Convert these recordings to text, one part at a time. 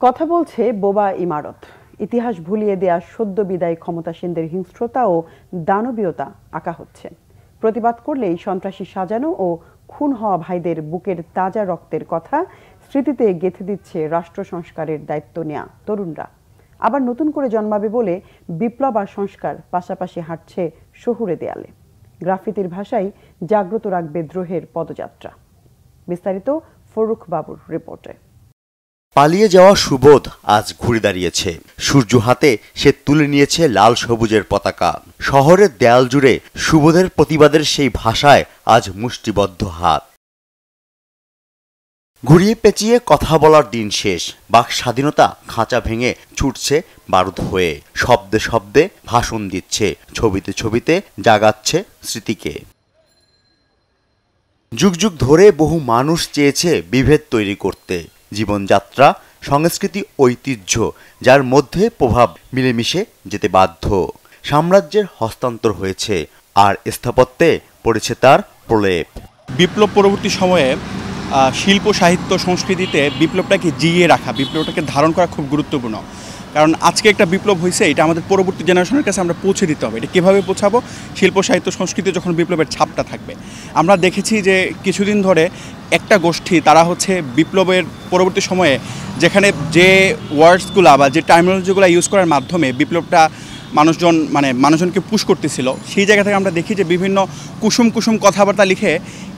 কথা বলছে বোবা ইমারত। ইতিহাস ভুলিয়ে দেয়া সদ্য বিদায় ক্ষমতাসীনদের হিংস্রতা ও দানবীয়তা আঁকা হচ্ছে। প্রতিবাদ করলেই সন্ত্রাসী সাজানো ও খুন হওয়া ভাইদের বুকের তাজা রক্তের কথা স্মৃতিতে গেঁথে দিচ্ছে রাষ্ট্র সংস্কারের দায়িত্ব নেয়া তরুণরা। আবার নতুন করে জন্মাবে বলে বিপ্লব আর সংস্কার পাশাপাশি হাঁটছে শহুরে দেয়ালে। গ্রাফিতির ভাষায় জাগ্রত রাখবে দ্রোহের পদযাত্রা। বিস্তারিত ফরুখ বাবুর রিপোর্টে। পালিয়ে যাওয়া সুবোধ আজ ঘুরে দাঁড়িয়েছে। সূর্য হাতে সে তুলে নিয়েছে লাল সবুজের পতাকা। শহরের দেয়াল জুড়ে সুবোধের প্রতিবাদের সেই ভাষায় আজ মুষ্টিবদ্ধ হাত। ঘুরিয়ে পেঁচিয়ে কথা বলার দিন শেষ। বাক স্বাধীনতা খাঁচা ভেঙে ছুটছে বারুদ হয়ে। শব্দে শব্দে ভাষণ দিচ্ছে, ছবিতে ছবিতে জাগাচ্ছে স্মৃতিকে। যুগ যুগ ধরে বহু মানুষ চেয়েছে বিভেদ তৈরি করতে। জীবনযাত্রা, সংস্কৃতি, ঐতিহ্য যার মধ্যে প্রভাব মিলেমিশে যেতে বাধ্য। সাম্রাজ্যের হস্তান্তর হয়েছে আর স্থাপত্যে পড়েছে তার প্রলেপ। বিপ্লব পরবর্তী সময়ে শিল্প, সাহিত্য, সংস্কৃতিতে বিপ্লবটাকে জিইয়ে রাখা, বিপ্লবটাকে ধারণ করা খুব গুরুত্বপূর্ণ। কারণ আজকে একটা বিপ্লব হয়েছে, এটা আমাদের পরবর্তী জেনারেশনের কাছে আমরা পৌঁছে দিতে হবে। এটা কীভাবে পৌঁছাবো? শিল্প, সাহিত্য, সংস্কৃতি যখন বিপ্লবের ছাপটা থাকবে। আমরা দেখেছি যে কিছুদিন ধরে একটা গোষ্ঠী, তারা হচ্ছে বিপ্লবের পরবর্তী সময়ে যেখানে যে ওয়ার্ডসগুলো বা যে টার্মিনোলজিগুলো ইউজ করার মাধ্যমে বিপ্লবটা মানুষজনকে পুশ করতেছিল, সেই জায়গা থেকে আমরা দেখি যে বিভিন্ন কুসুম কুসুম কথাবার্তা লিখে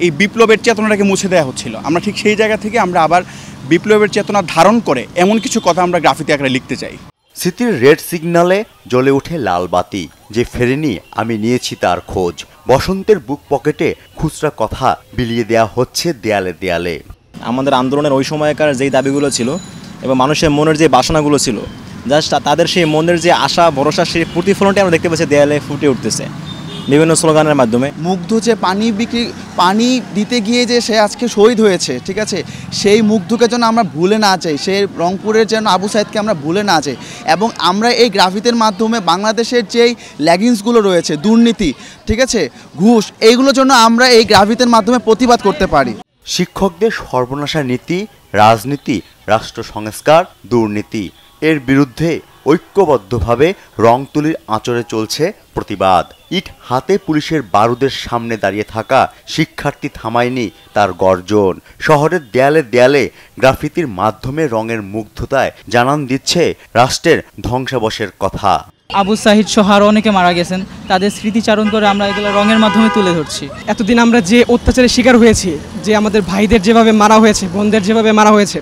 এই বিপ্লবের চেতনাটাকে মুছে দেওয়া হচ্ছিল। আমরা ঠিক সেই জায়গা থেকে আমরা আবার বিপ্লবের চেতনা ধারণ করে এমন কিছু কথা আমরা গ্রাফিতি আকারে লিখতে চাই। স্মৃতির রেড সিগন্যালে জ্বলে ওঠে লাল বাতি। যে ফেরেনি আমি নিয়েছি তার খোঁজ। বসন্তের বুক পকেটে খুচরা কথা বিলিয়ে দেয়া হচ্ছে দেয়ালে দেয়ালে। আমাদের আন্দোলনের ওই সময়কার যেই দাবিগুলো ছিল এবং মানুষের মনের যে বাসনাগুলো ছিল, জাস্ট তাদের সেই মনের যে আশা ভরসা, সেই প্রতিফলনটি আমরা দেখতে পাচ্ছি দেয়ালে ফুটে উঠতেছে বিভিন্ন স্লোগানের মাধ্যমে। মুগ্ধ যে পানি দিতে গিয়ে যে সে আজকে শহীদ হয়েছে, ঠিক আছে, সেই মুগ্ধকে যেন আমরা ভুলে না যাই, সেই রংপুরের যেন আবু সাইদকে আমরা ভুলে না যাই। এবং আমরা এই গ্রাফিতির মাধ্যমে বাংলাদেশের যেই ল্যাগিংসগুলো রয়েছে, দুর্নীতি, ঠিক আছে, ঘুষ, এইগুলোর জন্য আমরা এই গ্রাফিতির মাধ্যমে প্রতিবাদ করতে পারি। শিক্ষকদের সর্বনাশা নীতি, রাজনীতি, রাষ্ট্র সংস্কার, দুর্নীতি, এর বিরুদ্ধে ঐক্যবদ্ধভাবে রংতুলির আঁচড়ে চলছে প্রতিবাদ। ইট হাতে পুলিশের বারুদের সামনে দাঁড়িয়ে থাকা শিক্ষার্থী থামায়নি তার গর্জন। শহরের দেয়ালে দেয়ালে গ্রাফিতির মাধ্যমে রঙের মুগ্ধতায় জানান দিচ্ছে রাষ্ট্রের ধ্বংসাবশের কথা। আবু সাহিদ সহ আরও অনেকে মারা গেছেন, তাদের স্মৃতিচারণ করে আমরা এগুলো রঙের মাধ্যমে তুলে ধরছি। এতদিন আমরা যে অত্যাচারের শিকার হয়েছি, যে আমাদের ভাইদের যেভাবে মারা হয়েছে, বোনদের যেভাবে মারা হয়েছে,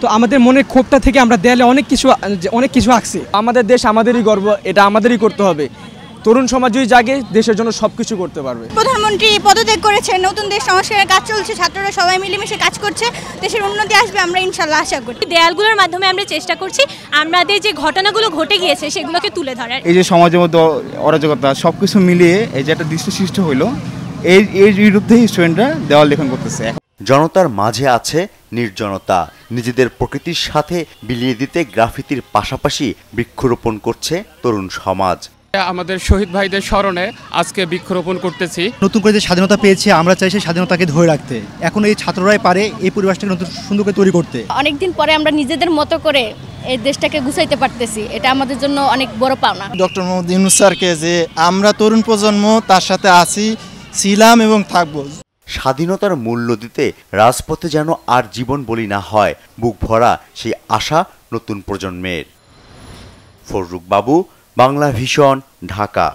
তো আমাদের মনের ক্ষোভটা থেকে আমরা দেয়ালে অনেক কিছু আঁকছি। আমাদের দেশ আমাদেরই গর্ব, এটা আমাদেরই করতে হবে। তরুণ সমাজ যদি জাগে, দেশের জন্য সবকিছু করতে পারবে। প্রধানমন্ত্রী পদত্যাগ করেছে, নতুন দেশ সংস্কারের কাজ চলছে, ছাত্ররা সবাই মিলেমিশে কাজ করছে, দেশের উন্নতি আসবে আমরা ইনশাল্লাহ আশা করি। দেয়ালগুলোর মাধ্যমে আমরা চেষ্টা করছি আমাদের যে ঘটনাগুলো ঘটে গিয়েছে সেগুলোকে তুলে ধরার। এই যে সমাজের মধ্যে অরাজকতা সবকিছু মিলিয়ে এই যে একটা দৃষ্টি সৃষ্টি হইলো, এর বিরুদ্ধেই স্টুডেন্টরা দেওয়াল লেখন করতেছে। জনতার মাঝে আছে নির্জনতা। নিজেদের প্রকৃতির সাথে বিলিয়ে দিতে গ্রাফিতির পাশাপাশি বৃক্ষরোপণ করছে তরুণ সমাজ। আমাদের শহীদ ভাইদের স্মরণে আজকে বৃক্ষরোপণ করতেছি। নতুন করে যে স্বাধীনতা পেয়েছে, আমরা চাই সেই স্বাধীনতাকে ধরে রাখতে। এখন এই ছাত্ররাই পারে এই পরিবেশটাকে নতুন সুন্দর করে তৈরি করতে। অনেকদিন পরে আমরা নিজেদের মতো করে এই দেশটাকে গুছাইতে পারতেছি, এটা আমাদের জন্য অনেক বড় পাওনা। ডক্টর মোহাম্মদ ইউনূস স্যারকে যে আমরা তরুণ প্রজন্ম তার সাথে আছি, ছিলাম এবং থাকবো। স্বাধীনতার মূল্য দিতে রাজপথে যেন আর জীবন বলি না হয়, বুক ভরা সেই আশা নতুন প্রজন্মের। ফরুখ বাবু, বাংলা ভিশন, ঢাকা।